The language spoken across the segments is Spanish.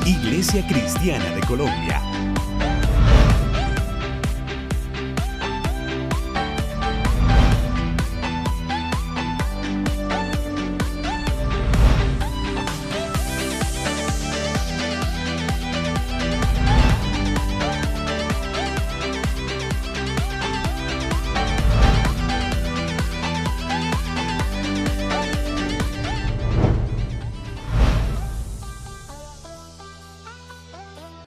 Iglesia Cristiana de Colombia.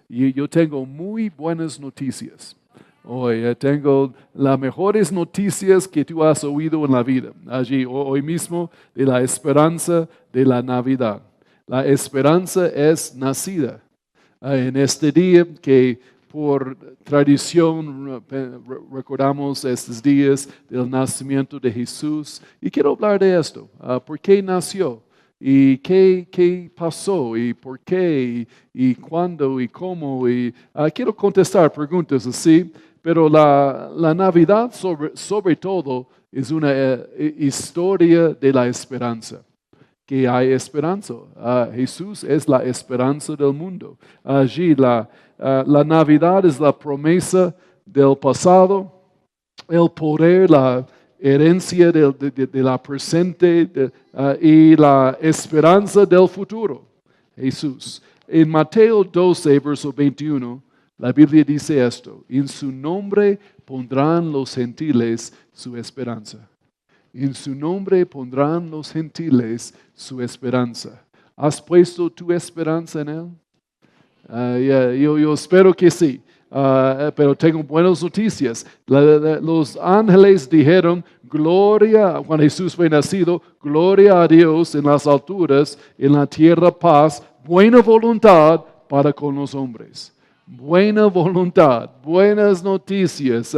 Y yo tengo muy buenas noticias. Hoy tengo las mejores noticias que tú has oído en la vida. Allí, hoy mismo, de la esperanza de la Navidad. La esperanza es nacida. En este día que por tradición recordamos estos días del nacimiento de Jesús. Y quiero hablar de esto. ¿Por qué nació? ¿Y qué pasó? ¿Y por qué? ¿Y cuándo? ¿Y cómo? Y quiero contestar preguntas así, pero la Navidad sobre todo es una historia de la esperanza. Que hay esperanza. Jesús es la esperanza del mundo. Allí la Navidad es la promesa del pasado, el poder, la herencia de la presente y la esperanza del futuro. Jesús. En Mateo 12, verso 21, la Biblia dice esto: en su nombre pondrán los gentiles su esperanza. En su nombre pondrán los gentiles su esperanza. ¿Has puesto tu esperanza en Él? Yo espero que sí. Pero tengo buenas noticias. Los ángeles dijeron, gloria, cuando Jesús fue nacido, gloria a Dios en las alturas, en la tierra paz, buena voluntad para con los hombres. Buena voluntad, buenas noticias,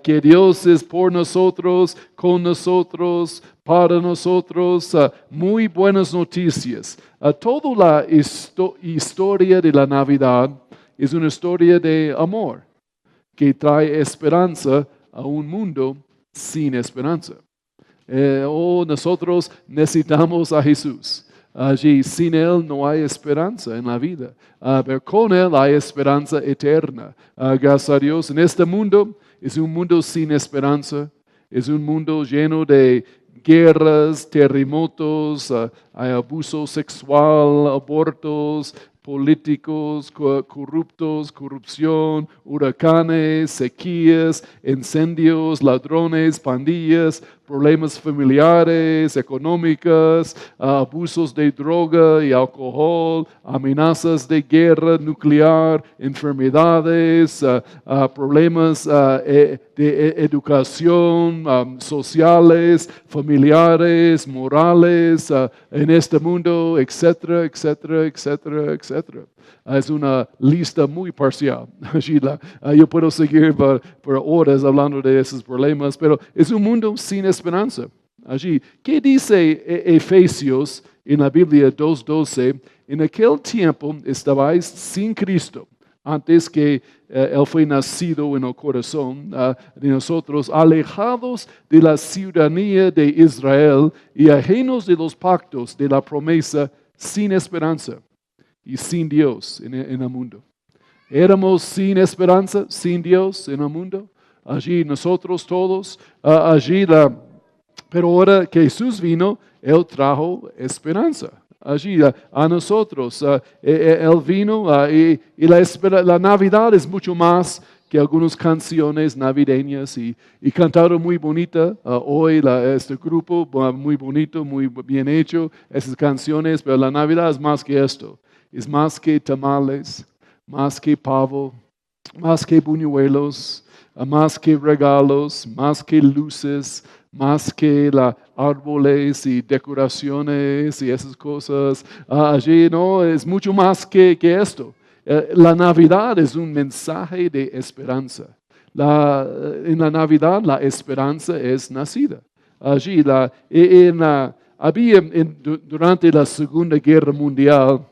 que Dios es por nosotros, con nosotros, para nosotros, muy buenas noticias. Toda la historia de la Navidad es una historia de amor que trae esperanza a un mundo sin esperanza. Nosotros necesitamos a Jesús. Allí, sin Él no hay esperanza en la vida. Pero con Él hay esperanza eterna. Gracias a Dios. En este mundo es un mundo sin esperanza. Es un mundo lleno de guerras, terremotos, hay abuso sexual, abortos, políticos corruptos, corrupción, huracanes, sequías, incendios, ladrones, pandillas, problemas familiares, económicos, abusos de droga y alcohol, amenazas de guerra nuclear, enfermedades, problemas de educación, sociales, familiares, morales, en este mundo, etcétera, etcétera, etcétera, etcétera. Es una lista muy parcial. Yo puedo seguir por horas hablando de esos problemas, pero es un mundo sin esperanza. Allí, ¿qué dice Efesios en la Biblia 2:12? En aquel tiempo estabais sin Cristo, antes que Él fue nacido en el corazón de nosotros, alejados de la ciudadanía de Israel y ajenos de los pactos de la promesa, sin esperanza y sin Dios en el mundo. Éramos sin esperanza, sin Dios en el mundo. Allí nosotros todos, pero ahora que Jesús vino, Él trajo esperanza. Allí a nosotros, Él vino y la Navidad es mucho más que algunas canciones navideñas y cantaron muy bonita hoy este grupo, muy bonito, muy bien hecho, esas canciones, pero la Navidad es más que esto. Es más que tamales, más que pavo, más que buñuelos, más que regalos, más que luces, más que árboles y decoraciones y esas cosas. Allí no, es mucho más que esto. La Navidad es un mensaje de esperanza. En la Navidad la esperanza es nacida. Allí, durante la Segunda Guerra Mundial,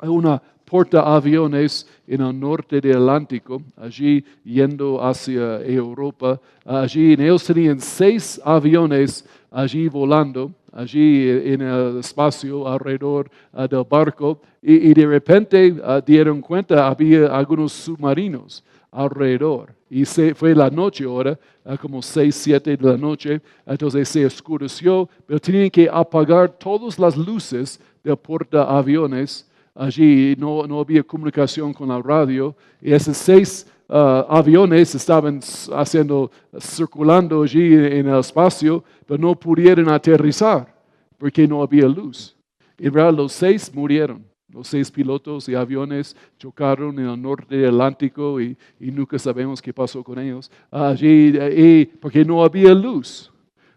una portaaviones en el norte del Atlántico, allí yendo hacia Europa. Allí ellos tenían 6 aviones allí volando allí en el espacio alrededor del barco y de repente dieron cuenta había algunos submarinos alrededor. Y fue la noche ahora, como 6, 7 de la noche, entonces se oscureció, pero tenían que apagar todas las luces del portaaviones. Allí no había comunicación con la radio y esos 6 aviones estaban circulando allí en el espacio, pero no pudieron aterrizar porque no había luz. En verdad los 6 murieron. Los 6 pilotos y aviones chocaron en el norte del Atlántico y nunca sabemos qué pasó con ellos. Allí, porque no había luz.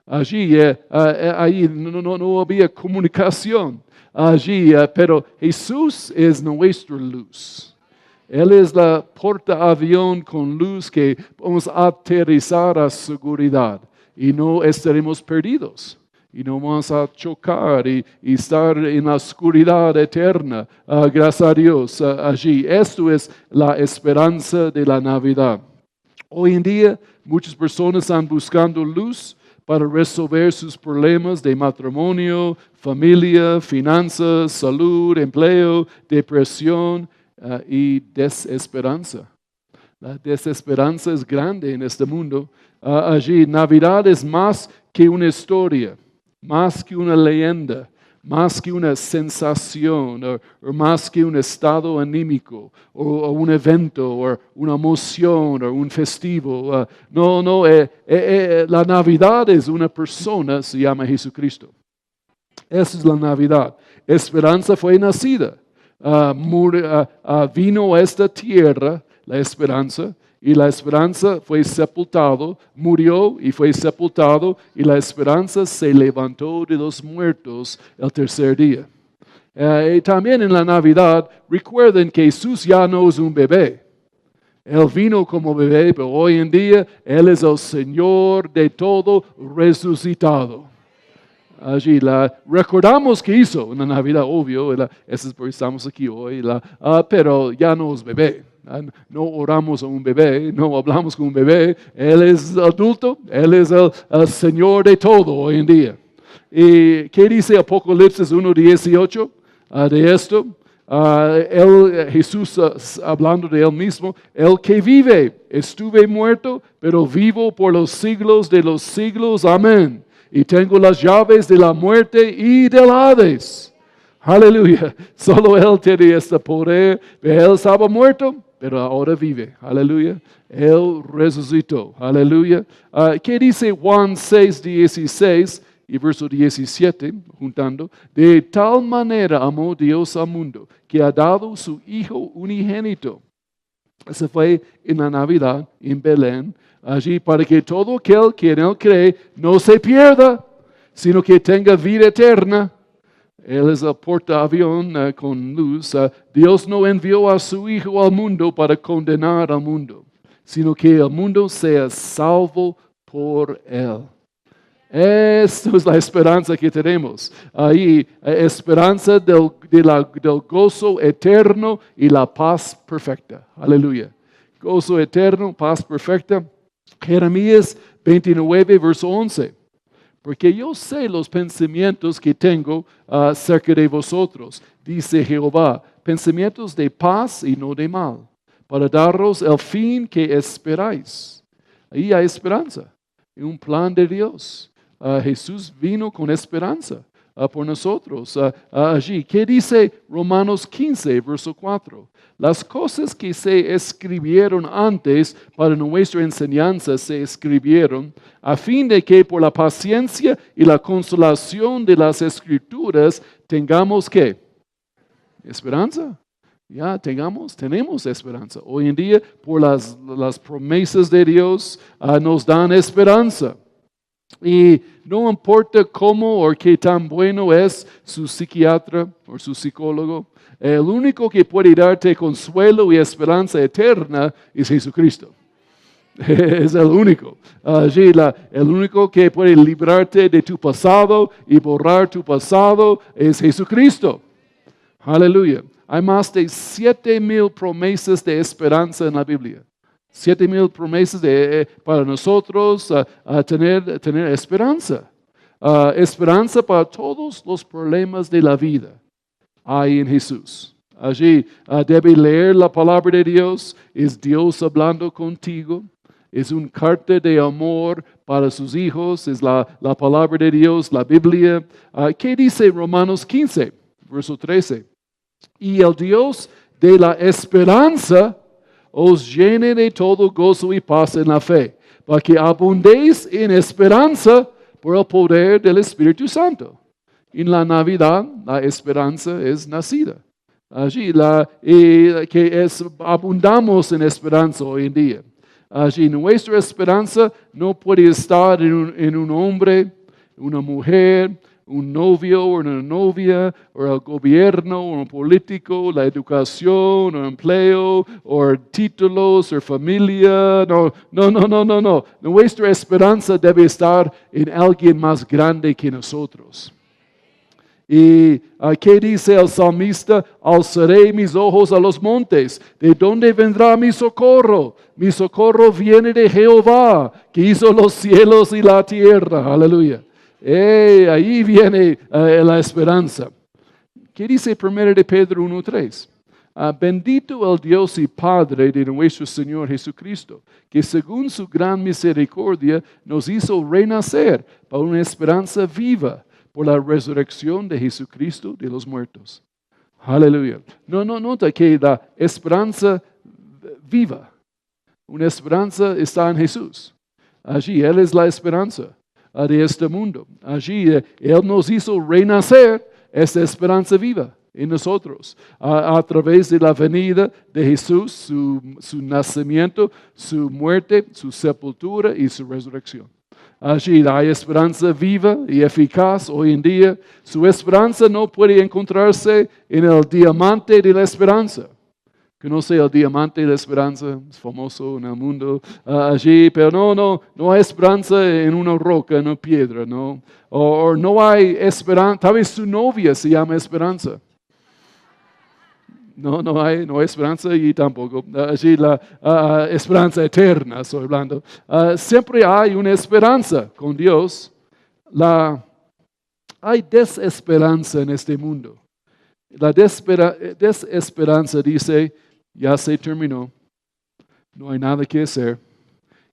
Allí, ahí no había comunicación. Allí, pero Jesús es nuestra luz. Él es la portaavión con luz que vamos a aterrizar a seguridad y no estaremos perdidos. Y no vamos a chocar y estar en la oscuridad eterna. Gracias a Dios allí. Esto es la esperanza de la Navidad. Hoy en día muchas personas están buscando luz para resolver sus problemas de matrimonio, familia, finanzas, salud, empleo, depresión y desesperanza. La desesperanza es grande en este mundo. Allí Navidad es más que una historia, más que una leyenda, más que una sensación, o más que un estado anímico, o un evento, o una emoción, o un festivo. La Navidad es una persona, se llama Jesucristo. Esa es la Navidad. Esperanza fue nacida. Vino a esta tierra la esperanza, y la esperanza fue sepultado, murió y fue sepultado, y la esperanza se levantó de los muertos el tercer día. Y también en la Navidad, recuerden que Jesús ya no es un bebé. Él vino como bebé, pero hoy en día Él es el Señor de todo resucitado. Allí recordamos que hizo en la Navidad, obvio, eso es porque estamos aquí hoy, pero ya no es bebé. No oramos a un bebé, no hablamos con un bebé. Él es adulto, Él es el Señor de todo hoy en día. ¿Y qué dice Apocalipsis 1:18 de esto? Jesús hablando de Él mismo, el que vive, estuve muerto, pero vivo por los siglos de los siglos. Amén. Y tengo las llaves de la muerte y del Hades. Aleluya. Solo Él tiene este poder. Él estaba muerto, pero ahora vive. Aleluya. Él resucitó. Aleluya. ¿Qué dice Juan 6:16 y verso 17? Juntando. De tal manera amó Dios al mundo, que ha dado su Hijo unigénito. Ese fue en la Navidad, en Belén. Allí para que todo aquel que en Él cree no se pierda, sino que tenga vida eterna. Él es el portaavión con luz. Dios no envió a su Hijo al mundo para condenar al mundo, sino que el mundo sea salvo por Él. Esta es la esperanza que tenemos. Ahí, esperanza del gozo eterno y la paz perfecta. Aleluya. Gozo eterno, paz perfecta. Jeremías 29, verso 11. Porque yo sé los pensamientos que tengo acerca de vosotros, dice Jehová, pensamientos de paz y no de mal, para daros el fin que esperáis. Ahí hay esperanza, un plan de Dios. Jesús vino con esperanza por nosotros allí. ¿Qué dice Romanos 15, verso 4? Las cosas que se escribieron antes para nuestra enseñanza se escribieron a fin de que por la paciencia y la consolación de las Escrituras tengamos ¿qué? Esperanza. Ya tenemos esperanza. Hoy en día por las promesas de Dios nos dan esperanza. Y no importa cómo o qué tan bueno es su psiquiatra o su psicólogo, el único que puede darte consuelo y esperanza eterna es Jesucristo. Es el único. Allí el único que puede librarte de tu pasado y borrar tu pasado es Jesucristo. Aleluya. Hay más de 7,000 promesas de esperanza en la Biblia. 7,000 promesas para nosotros tener esperanza. Esperanza para todos los problemas de la vida hay en Jesús. Allí debe leer la palabra de Dios. Es Dios hablando contigo. Es un carta de amor para sus hijos. Es la palabra de Dios, la Biblia. ¿Qué dice Romanos 15, verso 13? Y el Dios de la esperanza os llene de todo gozo y paz en la fe, para que abundéis en esperanza por el poder del Espíritu Santo. En la Navidad, la esperanza es nacida. Allí abundamos en esperanza hoy en día. Allí nuestra esperanza no puede estar en un hombre, una mujer, un novio o una novia, o el gobierno, o un político, la educación, o empleo, o títulos, o familia. No. Nuestra esperanza debe estar en alguien más grande que nosotros. ¿Y qué dice el salmista? Alzaré mis ojos a los montes. ¿De dónde vendrá mi socorro? Mi socorro viene de Jehová, que hizo los cielos y la tierra. Aleluya. Ahí viene la esperanza. ¿Qué dice 1 de Pedro 1:3? Bendito el Dios y Padre de nuestro Señor Jesucristo, que según su gran misericordia nos hizo renacer para una esperanza viva por la resurrección de Jesucristo de los muertos. Aleluya. Nota que la esperanza viva, una esperanza está en Jesús. Allí Él es la esperanza de este mundo. Allí Él nos hizo renacer esta esperanza viva en nosotros a través de la venida de Jesús, su nacimiento, su muerte, su sepultura y su resurrección. Allí hay esperanza viva y eficaz hoy en día. Su esperanza no puede encontrarse en el diamante de la esperanza. Conoce el diamante de la esperanza, es famoso en el mundo allí, pero no hay esperanza en una roca, en una piedra, ¿no? O no hay esperanza, tal vez su novia se llama Esperanza. No hay esperanza y tampoco allí la esperanza eterna, estoy hablando. Siempre hay una esperanza con Dios. Hay desesperanza en este mundo. La desesperanza dice, ya se terminó, no hay nada que hacer,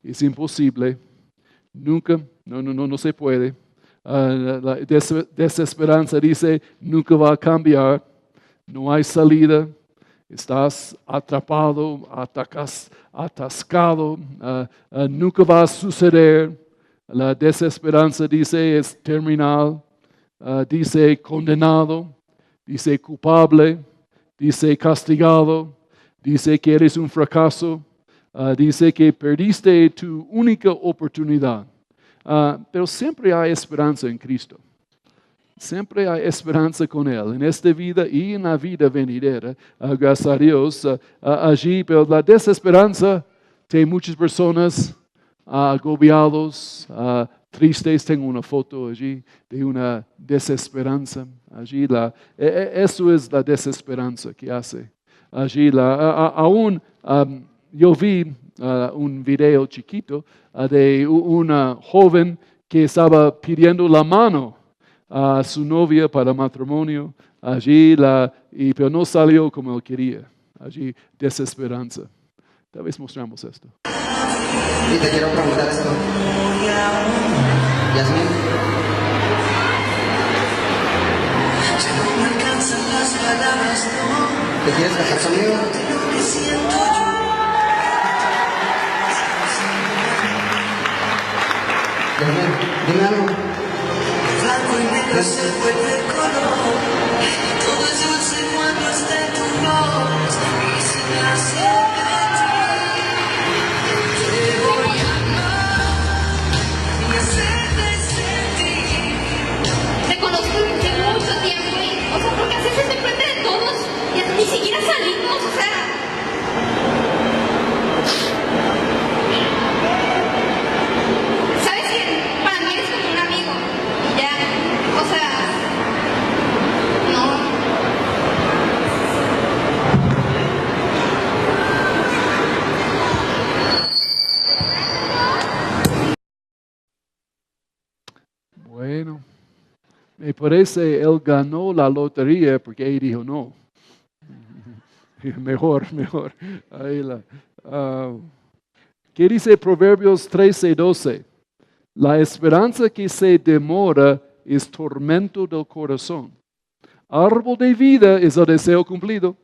es imposible, nunca, no se puede. La desesperanza dice, nunca va a cambiar. No hay salida, estás atrapado, atascado, nunca va a suceder. La desesperanza dice es terminal, dice condenado, dice culpable, dice castigado, dice que eres un fracaso, dice que perdiste tu única oportunidad. Pero siempre hay esperanza en Cristo. Siempre hay esperanza con Él, en esta vida y en la vida venidera. Gracias a Dios allí, pero la desesperanza de muchas personas agobiados, tristes. Tengo una foto allí de una desesperanza. Allí eso es la desesperanza que hace. Allí aún yo vi un video chiquito de una joven que estaba pidiendo la mano a su novia para matrimonio, allí pero no salió como él quería, allí desesperanza. Tal vez mostramos esto. Y te quiero preguntar esto. Yasmin. ¿Te quieres casar conmigo? Yasmin, dime algo. Blanco y negro se vuelve color. Todo es dulce cuando está en tu voz. Y si me acerca a ti, te voy a amar y hacerte sentir. Te conozco desde mucho tiempo y, ¿por qué haces este frente de todos? Y ni siquiera salimos, ¿sabes qué? Para mí eres como un amigo. Y ya, no. Me parece él ganó la lotería porque él dijo no. Mejor. Ahí ¿Qué dice Proverbios 13:12? La esperanza que se demora es tormento del corazón. Árbol de vida es el deseo cumplido.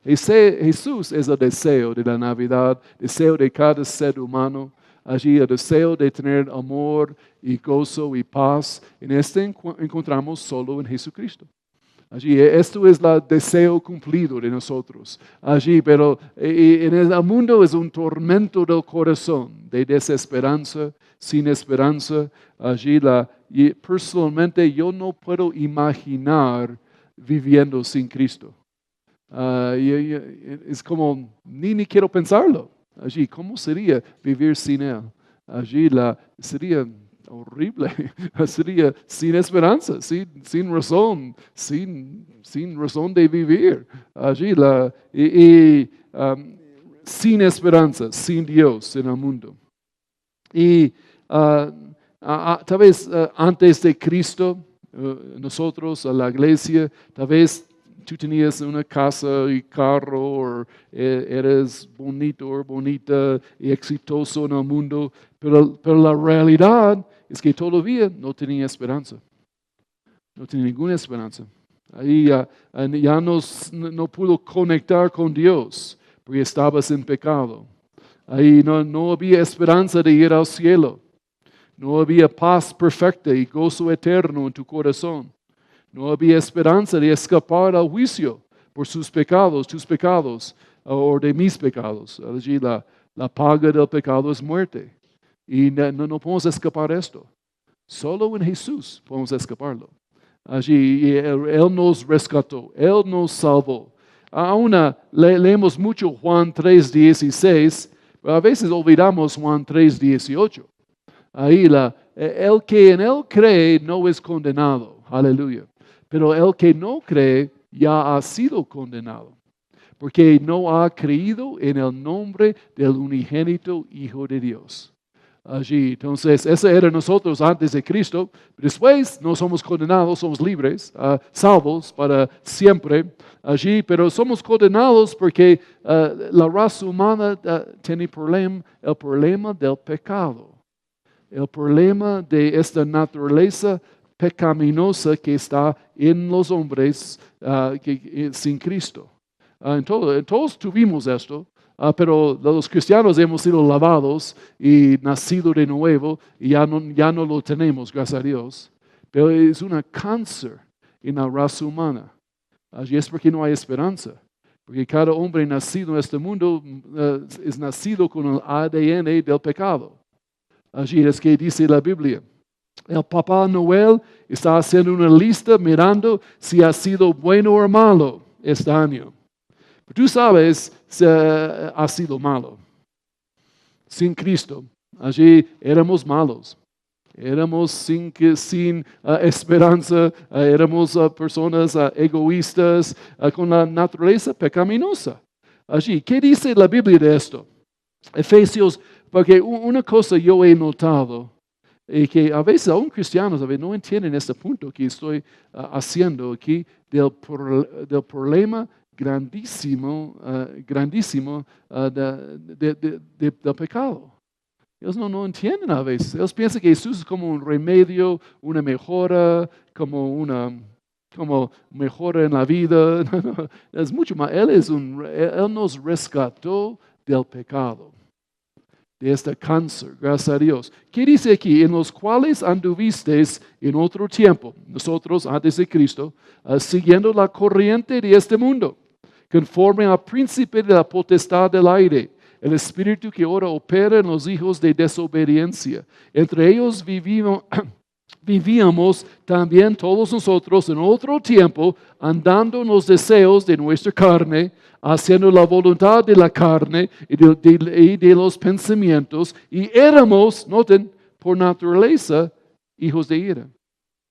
Jesús es el deseo de la Navidad, deseo de cada ser humano. Allí el deseo de tener amor y gozo y paz. En este encontramos solo en Jesucristo. Allí, esto es el deseo cumplido de nosotros. Allí, pero en el mundo es un tormento del corazón, de desesperanza, sin esperanza. Allí, y personalmente yo no puedo imaginar viviendo sin Cristo. Es como, ni quiero pensarlo. Allí, ¿cómo sería vivir sin Él? Allí sería horrible, sería sin esperanza, sin razón, sin razón de vivir. Allí, sin esperanza, sin Dios en el mundo. Y tal vez antes de Cristo, nosotros, a la iglesia, tal vez tú tenías una casa y carro, o eres bonito o bonita y exitoso en el mundo, pero la realidad es que todavía no tenía esperanza. No tenía ninguna esperanza. Ahí ya no pudo conectar con Dios porque estabas en pecado. Ahí no había esperanza de ir al cielo. No había paz perfecta y gozo eterno en tu corazón. No había esperanza de escapar al juicio por sus pecados, tus pecados, o de mis pecados. Allí la paga del pecado es muerte. Y no podemos escapar esto. Solo en Jesús podemos escaparlo. Allí Él nos rescató, Él nos salvó. Aún leemos mucho Juan 3:16, pero a veces olvidamos Juan 3:18. Ahí el que en Él cree no es condenado. Aleluya. Pero el que no cree ya ha sido condenado, porque no ha creído en el nombre del unigénito Hijo de Dios. Allí, entonces, eso era nosotros antes de Cristo. Después no somos condenados, somos libres, salvos para siempre. Allí, pero somos condenados porque la raza humana tiene el problema del pecado. El problema de esta naturaleza pecaminosa que está en los hombres sin Cristo. Todos tuvimos esto, pero los cristianos hemos sido lavados y nacido de nuevo y ya no lo tenemos, gracias a Dios. Pero es un cáncer en la raza humana. Y es porque no hay esperanza. Porque cada hombre nacido en este mundo es nacido con el ADN del pecado. Allí es que dice la Biblia. El Papá Noel está haciendo una lista mirando si ha sido bueno o malo este año. Pero tú sabes si ha sido malo. Sin Cristo, allí éramos malos. Éramos sin esperanza, éramos personas egoístas con la naturaleza pecaminosa. Allí, ¿qué dice la Biblia de esto? Efesios, porque una cosa yo he notado, y que a veces aún cristianos no entienden este punto que estoy haciendo aquí del problema grandísimo del pecado. Ellos no entienden a veces. Ellos piensan que Jesús es como un remedio, una mejora, como mejora en la vida. No, es mucho más. Él nos rescató del pecado, de este cáncer, gracias a Dios. ¿Qué dice aquí? En los cuales anduvisteis en otro tiempo, nosotros antes de Cristo, siguiendo la corriente de este mundo, conforme al príncipe de la potestad del aire, el espíritu que ahora opera en los hijos de desobediencia. Entre ellos vivíamos también todos nosotros en otro tiempo, andando en los deseos de nuestra carne, haciendo la voluntad de la carne y de los pensamientos, y éramos, noten, por naturaleza, hijos de ira,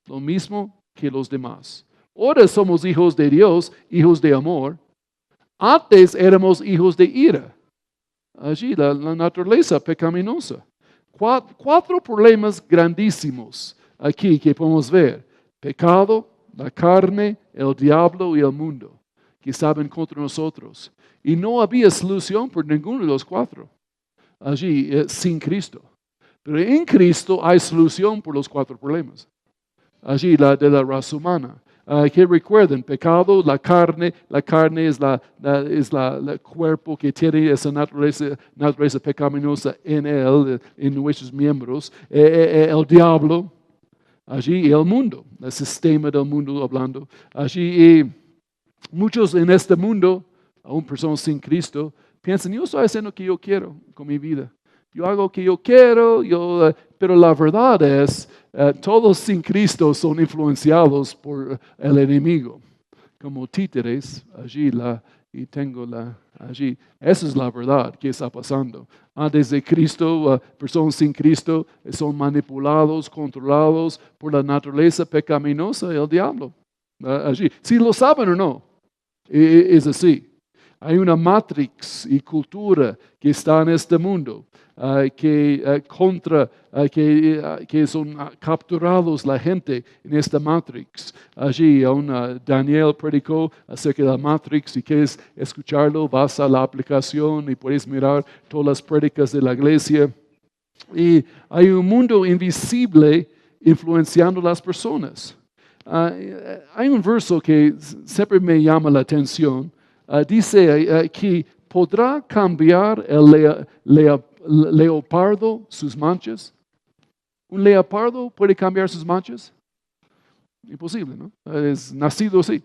lo mismo que los demás. Ahora somos hijos de Dios, hijos de amor. Antes éramos hijos de ira. Allí, la naturaleza pecaminosa. Cuatro problemas grandísimos aquí que podemos ver. Pecado, la carne, el diablo y el mundo, que estaban contra nosotros. Y no había solución por ninguno de los cuatro allí sin Cristo. Pero en Cristo hay solución por los cuatro problemas. Allí la de la raza humana. Que recuerden, pecado, la carne es el cuerpo que tiene esa naturaleza pecaminosa en él, en nuestros miembros. El diablo, allí el mundo, el sistema del mundo hablando. Allí muchos en este mundo, aún personas sin Cristo, piensan, yo estoy haciendo lo que yo quiero con mi vida. Yo hago lo que yo quiero, pero la verdad es, todos sin Cristo son influenciados por el enemigo, como títeres, allí allí. Esa es la verdad que está pasando. Antes de Cristo, personas sin Cristo son manipulados, controlados por la naturaleza pecaminosa del diablo. Allí, si lo saben o no, es así. Hay una matrix y cultura que está en este mundo que son capturados la gente en esta matrix. Allí aún Daniel predicó acerca de la matrix. Si quieres escucharlo, vas a la aplicación y puedes mirar todas las prédicas de la iglesia. Y hay un mundo invisible influenciando a las personas. Hay un verso que siempre me llama la atención. Dice que podrá cambiar el leopardo sus manchas. ¿Un leopardo puede cambiar sus manchas? Imposible, ¿no? Es nacido así.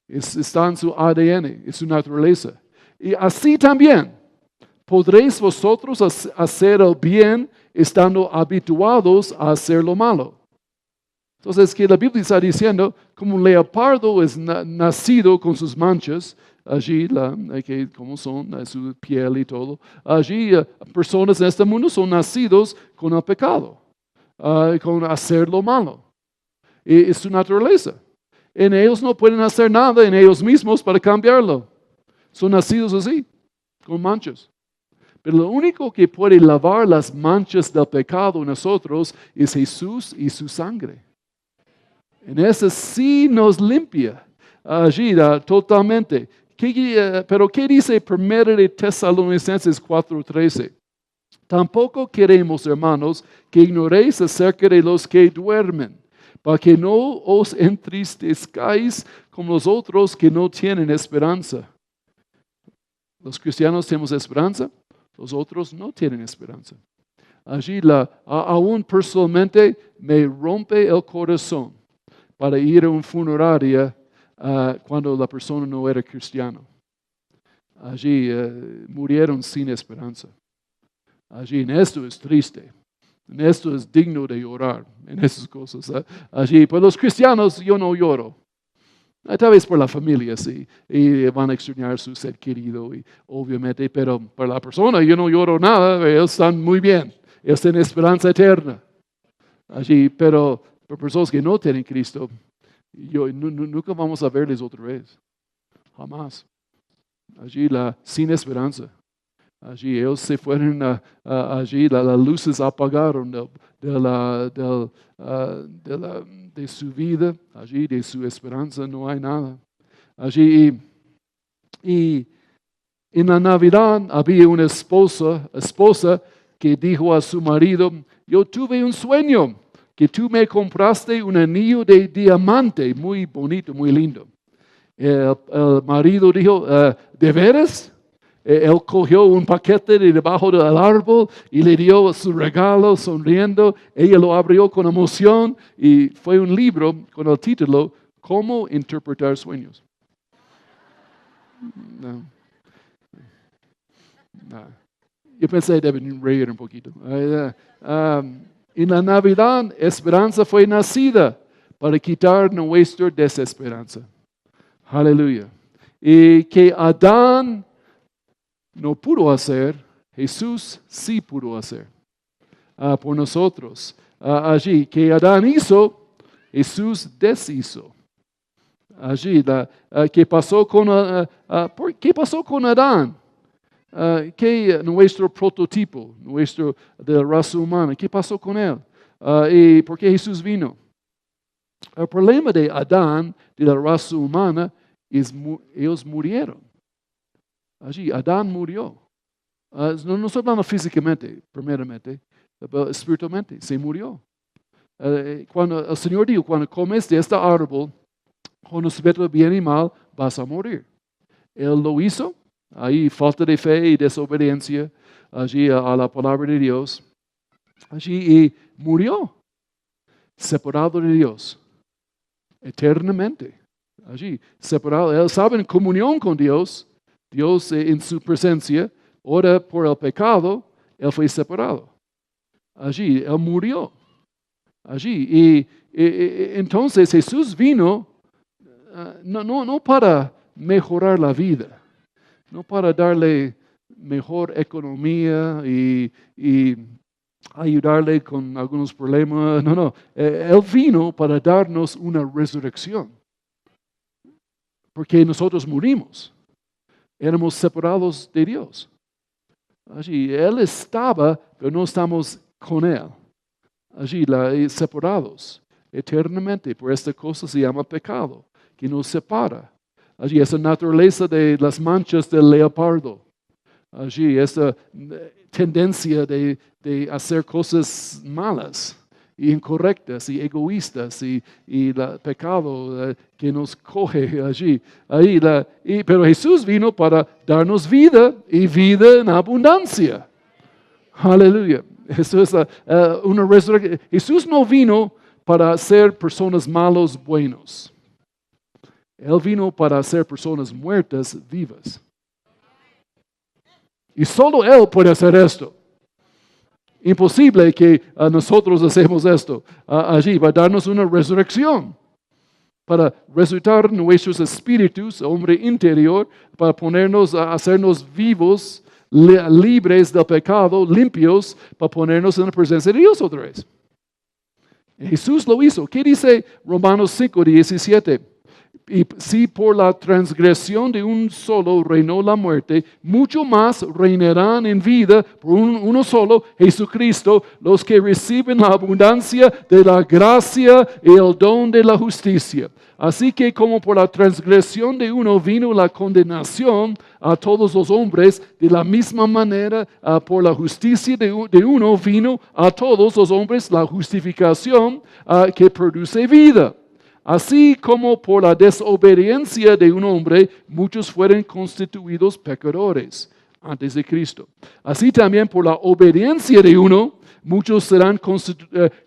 Está en su ADN, en su naturaleza. Y así también podréis vosotros hacer el bien estando habituados a hacer lo malo. Entonces, que la Biblia está diciendo, como un leopardo es nacido con sus manchas, allí, como son su piel y todo, allí personas en este mundo son nacidos con el pecado, con hacer lo malo. Y es su naturaleza. En ellos no pueden hacer nada en ellos mismos para cambiarlo. Son nacidos así, con manchas. Pero lo único que puede lavar las manchas del pecado en nosotros es Jesús y su sangre. En ese sí nos limpia allí totalmente. Pero ¿qué dice 1 de Tesalonicenses 4:13? Tampoco queremos, hermanos, que ignoréis acerca de los que duermen, para que no os entristezcáis como los otros que no tienen esperanza. Los cristianos tenemos esperanza, los otros no tienen esperanza. Allí aún personalmente me rompe el corazón para ir a una funeraria cuando la persona no era cristiano. Allí murieron sin esperanza. Allí en esto es triste. En esto es digno de llorar. En esas cosas. Allí, pues los cristianos yo no lloro. Tal vez por la familia, sí. Y van a extrañar a su ser querido, y, obviamente. Pero para la persona yo no lloro nada. Ellos están muy bien. Ellos tienen esperanza eterna. Allí, pero para personas que no tienen Cristo, nunca vamos a verles otra vez. Jamás. Allí sin esperanza. Allí ellos se fueron, allí las luces apagaron de su vida. Allí de su esperanza no hay nada. Allí y en la Navidad había una esposa que dijo a su marido, yo tuve un sueño, que tú me compraste un anillo de diamante, muy bonito, muy lindo. El marido dijo, ¿de veras? Él cogió un paquete de debajo del árbol y le dio su regalo sonriendo. Ella lo abrió con emoción y fue un libro con el título, ¿Cómo interpretar sueños? No. Yo pensé deben reír un poquito. En la Navidad, esperanza fue nacida para quitar nuestra desesperanza. Aleluya. Y que Adán no pudo hacer, Jesús sí pudo hacer por nosotros. Allí, que Adán hizo, Jesús deshizo. Allí, ¿qué pasó con Adán? Nuestro prototipo, de la raza humana, ¿qué pasó con él? ¿Y por qué Jesús vino? El problema de Adán, de la raza humana, es ellos murieron. Allí, Adán murió. No estoy hablando físicamente, primeramente, pero espiritualmente, se murió. Cuando el Señor dijo, cuando comes de este árbol, conocimiento de bien y mal, vas a morir. Él lo hizo. Ahí falta de fe y desobediencia allí a la palabra de Dios. Allí y murió, separado de Dios, eternamente. Allí, separado. Él estaba en comunión con Dios, Dios en su presencia, ahora por el pecado, él fue separado. Allí, él murió. Allí, y entonces Jesús vino no para mejorar la vida, no para darle mejor economía y ayudarle con algunos problemas. No. Él vino para darnos una resurrección. Porque nosotros morimos. Éramos separados de Dios. Allí, Él estaba, pero no estamos con Él. Allí, separados eternamente. Por esta cosa se llama pecado, que nos separa. Allí, esa naturaleza de las manchas del leopardo. Allí, esa tendencia de hacer cosas malas y incorrectas y egoístas y el pecado que nos coge allí. Pero Jesús vino para darnos vida y vida en abundancia. Aleluya. Eso es una resurrección. Jesús no vino para hacer personas malos buenos. Él vino para hacer personas muertas vivas. Y solo Él puede hacer esto. Imposible que nosotros hacemos esto allí, para darnos una resurrección, para resucitar nuestros espíritus, hombre interior, para hacernos vivos, libres del pecado, limpios, para ponernos en la presencia de Dios otra vez. Jesús lo hizo. ¿Qué dice Romanos 5:17? Y si por la transgresión de un solo reinó la muerte, mucho más reinarán en vida por uno solo, Jesucristo, los que reciben la abundancia de la gracia y el don de la justicia. Así que como por la transgresión de uno vino la condenación a todos los hombres, de la misma manera por la justicia de uno vino a todos los hombres la justificación que produce vida. Así como por la desobediencia de un hombre, muchos fueron constituidos pecadores antes de Cristo. Así también por la obediencia de uno, muchos serán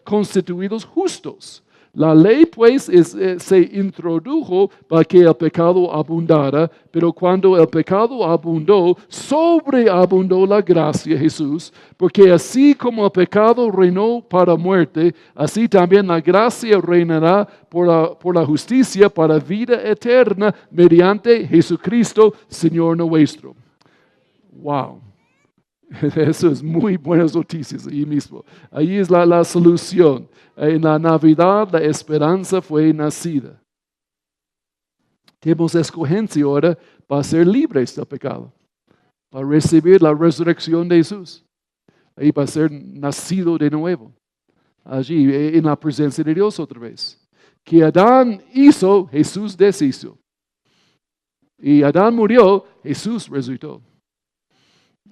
constituidos justos. La ley, pues, se introdujo para que el pecado abundara, pero cuando el pecado abundó, sobreabundó la gracia, Jesús, porque así como el pecado reinó para muerte, así también la gracia reinará por la justicia para vida eterna mediante Jesucristo, Señor nuestro. Wow. Eso es muy buenas noticias ahí mismo. Ahí es la solución. En la Navidad la esperanza fue nacida. Tenemos escogencia ahora para ser libres del pecado, para recibir la resurrección de Jesús, y para ser nacido de nuevo, allí en la presencia de Dios otra vez. Que Adán hizo, Jesús deshizo. Y Adán murió, Jesús resucitó.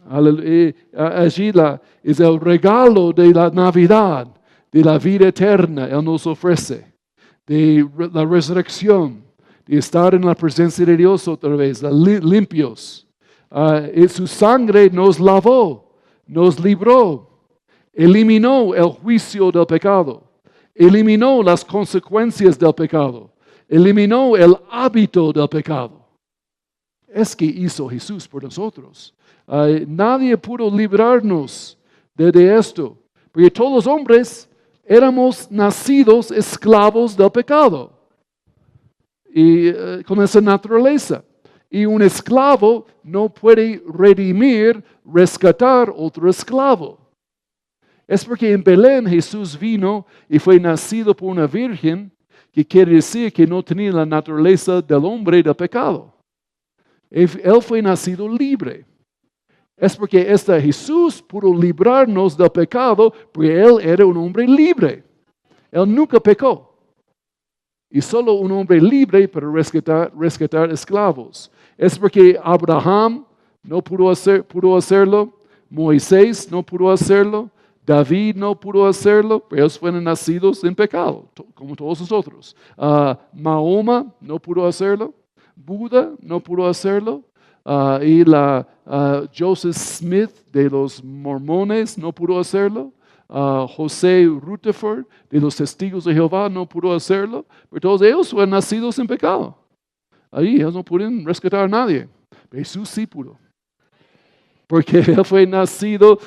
Allí es el regalo de la Navidad, de la vida eterna. Él nos ofrece, de la resurrección, de estar en la presencia de Dios otra vez, limpios. Su sangre nos lavó, nos libró, eliminó el juicio del pecado, eliminó las consecuencias del pecado, eliminó el hábito del pecado. Es que hizo Jesús por nosotros. Nadie pudo librarnos de esto, porque todos los hombres éramos nacidos esclavos del pecado y con esa naturaleza. Y un esclavo no puede redimir, rescatar otro esclavo. Es porque en Belén Jesús vino y fue nacido por una virgen, que quiere decir que no tenía la naturaleza del hombre del pecado. Él fue nacido libre. Es porque Jesús pudo librarnos del pecado, porque Él era un hombre libre. Él nunca pecó. Y solo un hombre libre para rescatar esclavos. Es porque Abraham no pudo hacerlo, Moisés no pudo hacerlo, David no pudo hacerlo, pero ellos fueron nacidos en pecado, como todos nosotros. Mahoma no pudo hacerlo, Buda no pudo hacerlo, y Joseph Smith de los mormones no pudo hacerlo. José Rutherford de los Testigos de Jehová no pudo hacerlo, pero todos ellos fueron nacidos en pecado. Ahí ellos no pudieron rescatar a nadie. Jesús sí pudo. Porque Él fue nacido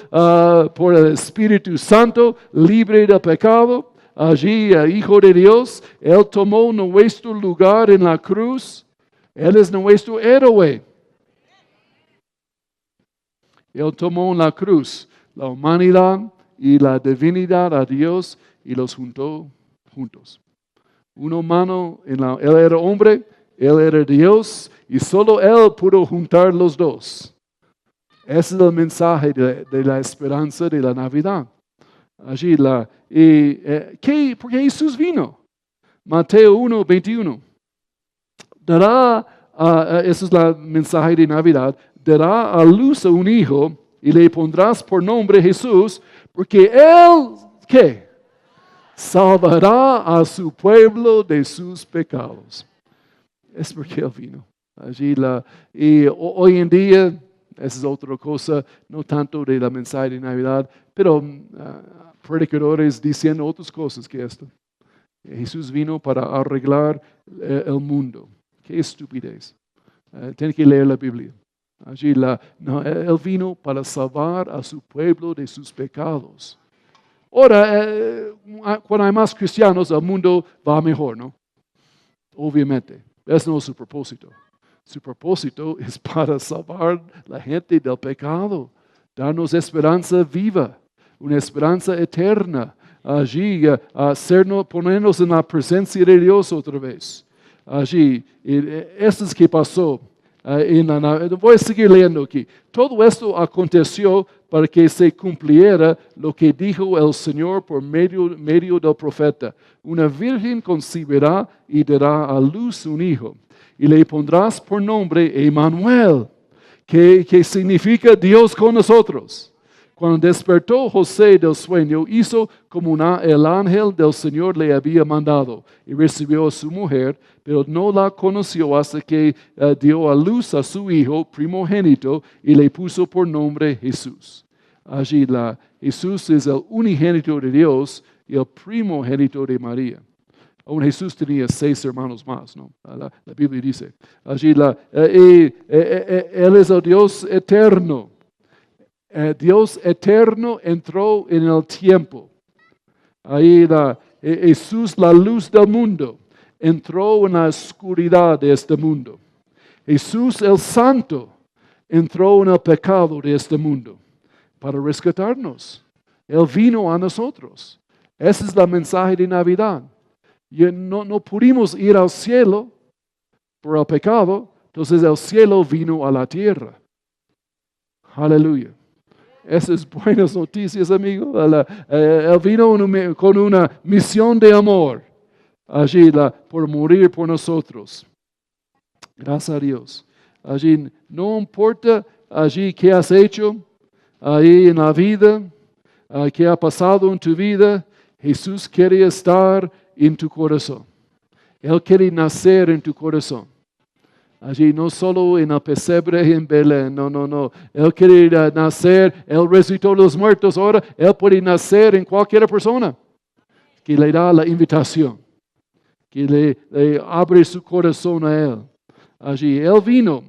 por el Espíritu Santo, libre del pecado. Allí, Hijo de Dios, Él tomó nuestro lugar en la cruz. Él es nuestro héroe. Él tomó en la cruz la humanidad y la divinidad a Dios y los juntó juntos. Un humano, él era hombre, él era Dios y solo Él pudo juntar los dos. Ese es el mensaje de la esperanza de la Navidad. Allí, ¿por qué Jesús vino? Mateo 1, 21. Ese es el mensaje de Navidad. Dará a luz a un hijo y le pondrás por nombre Jesús, porque Él, ¿qué? Salvará a su pueblo de sus pecados. Es porque Él vino. Allí y hoy en día, esa es otra cosa, no tanto de la mensaje de Navidad, pero predicadores diciendo otras cosas que esto. Jesús vino para arreglar el mundo. Qué estupidez. Tienen que leer la Biblia. Allí Él vino para salvar a su pueblo de sus pecados. Ahora, cuando hay más cristianos, el mundo va mejor, ¿no? Obviamente. Ese no es su propósito. Su propósito es para salvar la gente del pecado, darnos esperanza viva, una esperanza eterna. Allí, ponernos en la presencia de Dios otra vez. Allí, esto es que pasó. Voy a seguir leyendo aquí. Todo esto aconteció para que se cumpliera lo que dijo el Señor por medio del profeta. Una virgen concebirá y dará a luz un hijo, y le pondrás por nombre Emmanuel, que significa Dios con nosotros. Cuando despertó José del sueño, hizo como el ángel del Señor le había mandado, y recibió a su mujer, pero no la conoció hasta que dio a luz a su hijo primogénito y le puso por nombre Jesús. Allí Jesús es el unigénito de Dios y el primogénito de María. Aún Jesús tenía 6 hermanos más, ¿no? La Biblia dice. Allí Él es el Dios eterno. Dios eterno entró en el tiempo. Ahí Jesús, la luz del mundo, entró en la oscuridad de este mundo. Jesús el Santo entró en el pecado de este mundo para rescatarnos. Él vino a nosotros. Ese es el mensaje de Navidad. No pudimos ir al cielo por el pecado, entonces el cielo vino a la tierra. Aleluya. Esas buenas noticias, amigo. Él vino con una misión de amor allí por morir por nosotros. Gracias a Dios. Allí no importa allí qué has hecho ahí en la vida, qué ha pasado en tu vida, Jesús quiere estar en tu corazón. Él quiere nacer en tu corazón. Allí no solo en el pesebre en Belén, no. Él quiere nacer, Él resucitó a los muertos, ahora Él puede nacer en cualquier persona que le da la invitación, que le abre su corazón a Él. Allí Él vino,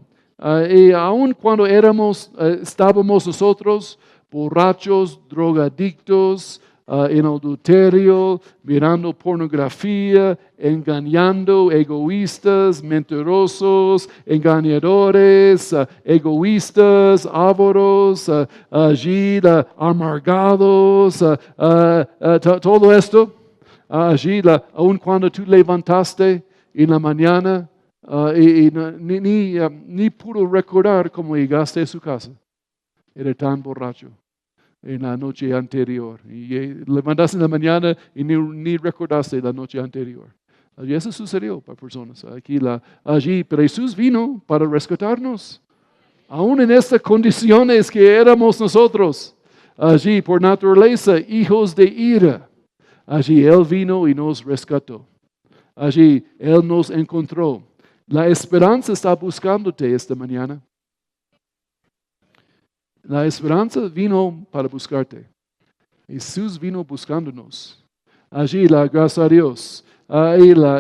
y aun cuando estábamos nosotros borrachos, drogadictos, en adulterio, mirando pornografía, engañando, egoístas, mentirosos, engañadores, egoístas, ávaros, allí amargados, todo esto, allí aun cuando tú levantaste en la mañana y ni pudo recordar cómo llegaste a su casa, era tan borracho en la noche anterior. Y levantaste en la mañana y ni recordaste la noche anterior. Y eso sucedió para personas. Allí, pero Jesús vino para rescatarnos. Aún en estas condiciones que éramos nosotros. Allí, por naturaleza, hijos de ira. Allí Él vino y nos rescató. Allí Él nos encontró. La esperanza está buscándote esta mañana. La esperanza vino para buscarte. Jesús vino buscándonos. Allí la gracia a Dios.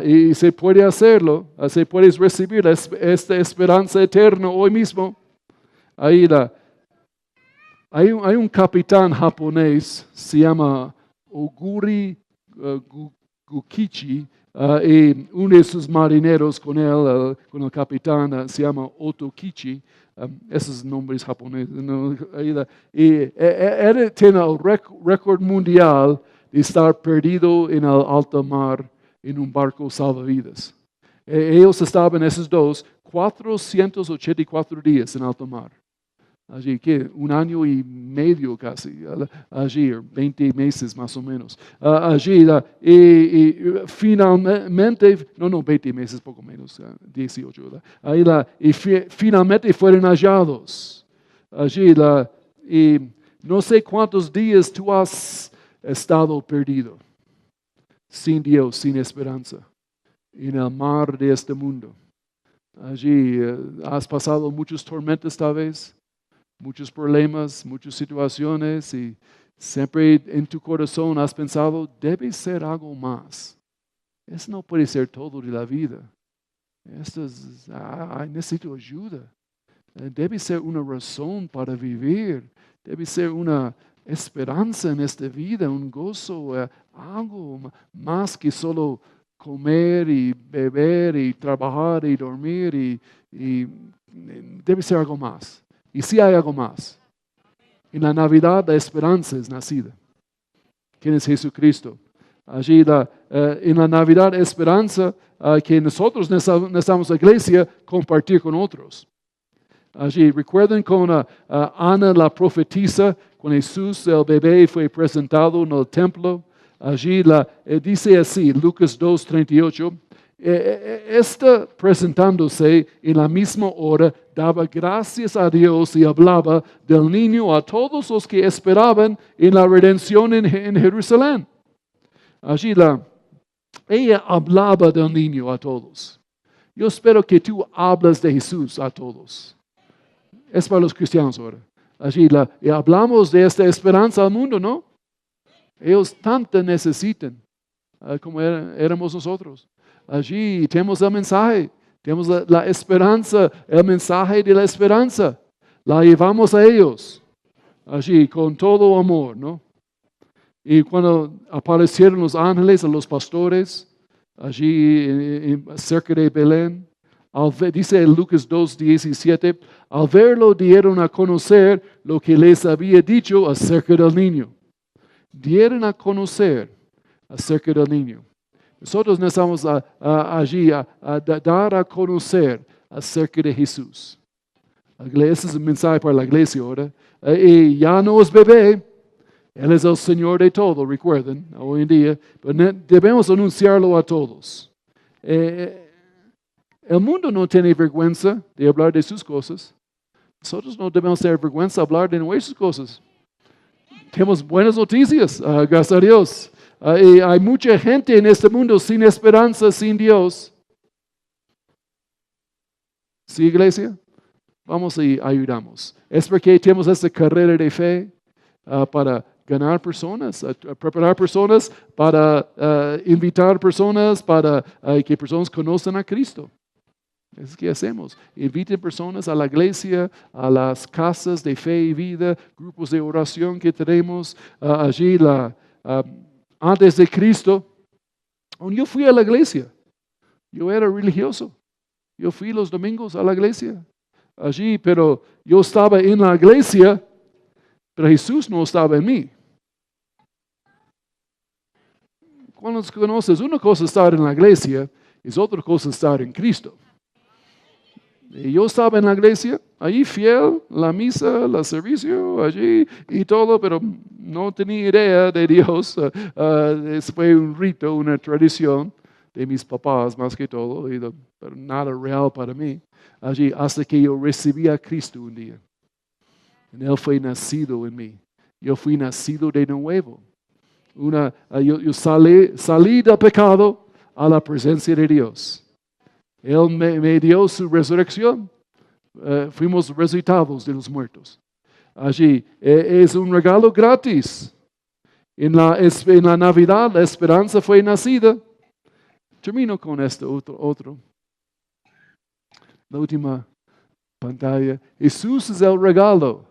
Y se puede hacerlo. Se puede recibir esta esperanza eterna hoy mismo. Hay un capitán japonés, se llama Oguri Gukichi, y uno de sus marineros con él, con el capitán, se llama Otokichi. Esos nombres japoneses. ¿No? Y él tiene el récord mundial de estar perdido en el alta mar en un barco salvavidas. Ellos estaban, esos dos, 484 días en alta mar. Allí, ¿qué? 1 año y medio casi, allí, 20 meses más o menos. Allí, y finalmente, no, 20 meses, poco menos, 18, ¿verdad? Y finalmente fueron hallados. Allí, y no sé cuántos días tú has estado perdido, sin Dios, sin esperanza, en el mar de este mundo. Allí, has pasado muchas tormentas tal vez. Muchos problemas, muchas situaciones y siempre en tu corazón has pensado, debe ser algo más. Eso no puede ser todo de la vida. Necesito ayuda. Debe ser una razón para vivir. Debe ser una esperanza en esta vida, un gozo, algo más que solo comer y beber y trabajar y dormir y debe ser algo más. Y sí hay algo más. En la Navidad la esperanza es nacida. ¿Quién es Jesucristo? Allí en la Navidad esperanza que nosotros necesitamos la iglesia compartir con otros. Allí recuerden con Ana la profetisa, cuando Jesús el bebé fue presentado en el templo. Allí dice así, Lucas 2:38. Está presentándose en la misma hora, daba gracias a Dios y hablaba del niño a todos los que esperaban en la redención en Jerusalén. Allí ella hablaba del niño a todos. Yo espero que tú hablas de Jesús a todos. Es para los cristianos ahora. Allí y hablamos de esta esperanza al mundo, ¿no? Ellos tanto necesitan como éramos nosotros. Allí tenemos el mensaje, tenemos la esperanza, el mensaje de la esperanza. La llevamos a ellos, allí con todo amor, ¿no? Y cuando aparecieron los ángeles a los pastores, allí cerca de Belén, dice Lucas 2:17, al verlo dieron a conocer lo que les había dicho acerca del niño. Dieron a conocer acerca del niño. Nosotros necesitamos allí dar a conocer acerca de Jesús. Ese es el mensaje para la iglesia ahora. Y ya no es bebé, Él es el Señor de todo, recuerden, hoy en día. Pero debemos anunciarlo a todos. El mundo no tiene vergüenza de hablar de sus cosas. Nosotros no debemos tener vergüenza de hablar de nuestras cosas. Tenemos buenas noticias, gracias a Dios. Y hay mucha gente en este mundo sin esperanza, sin Dios. ¿Sí, iglesia? Vamos y ayudamos. Es porque tenemos esta carrera de fe para ganar personas, preparar personas, para invitar personas, para que personas conozcan a Cristo. Es que hacemos. Inviten personas a la iglesia, a las casas de fe y vida, grupos de oración que tenemos allí. Antes de Cristo, yo fui a la iglesia. Yo era religioso. Yo fui los domingos a la iglesia. Allí, pero yo estaba en la iglesia, pero Jesús no estaba en mí. Cuando conoces, una cosa es estar en la iglesia, es otra cosa estar en Cristo. Y yo estaba en la iglesia, allí fiel, la misa, el servicio, allí y todo, pero no tenía idea de Dios. Fue un rito, una tradición. de mis papás más que todo, pero nada real para mí. Allí, hasta que yo recibí a Cristo un día. Y Él fue nacido en mí. Yo fui nacido de nuevo. Yo salí del pecado a la presencia de Dios. Él me dio su resurrección. Fuimos resucitados de los muertos. Allí es un regalo gratis. En la Navidad la esperanza fue nacida. Termino con esto otro. La última pantalla. Jesús es el regalo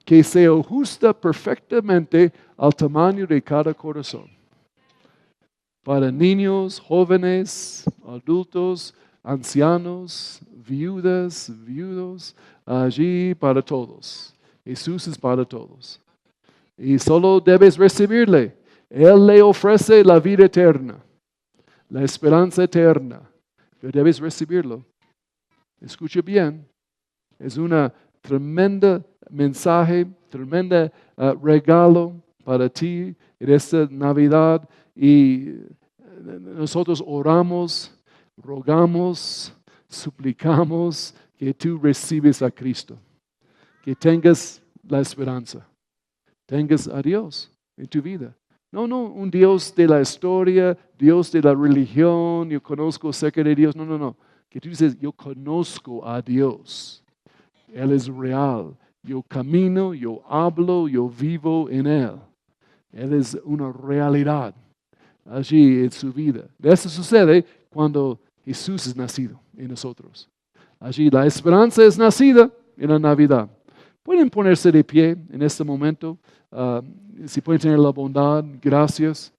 que se ajusta perfectamente al tamaño de cada corazón. Para niños, jóvenes, adultos, ancianos, viudas, viudos, allí para todos. Jesús es para todos. Y solo debes recibirle. Él le ofrece la vida eterna, la esperanza eterna. Pero debes recibirlo. Escucha bien. Es una tremenda mensaje, tremenda regalo para ti en esta Navidad. Y nosotros oramos, rogamos, suplicamos que tú recibes a Cristo. Que tengas la esperanza. Tengas a Dios en tu vida. No un Dios de la historia, Dios de la religión, yo conozco cerca de Dios. No. Que tú dices, yo conozco a Dios. Él es real. Yo camino, yo hablo, yo vivo en Él. Él es una realidad allí en su vida. Eso sucede cuando Jesús es nacido en nosotros. Allí la esperanza es nacida en la Navidad. Pueden ponerse de pie en este momento. Si pueden tener la bondad, gracias.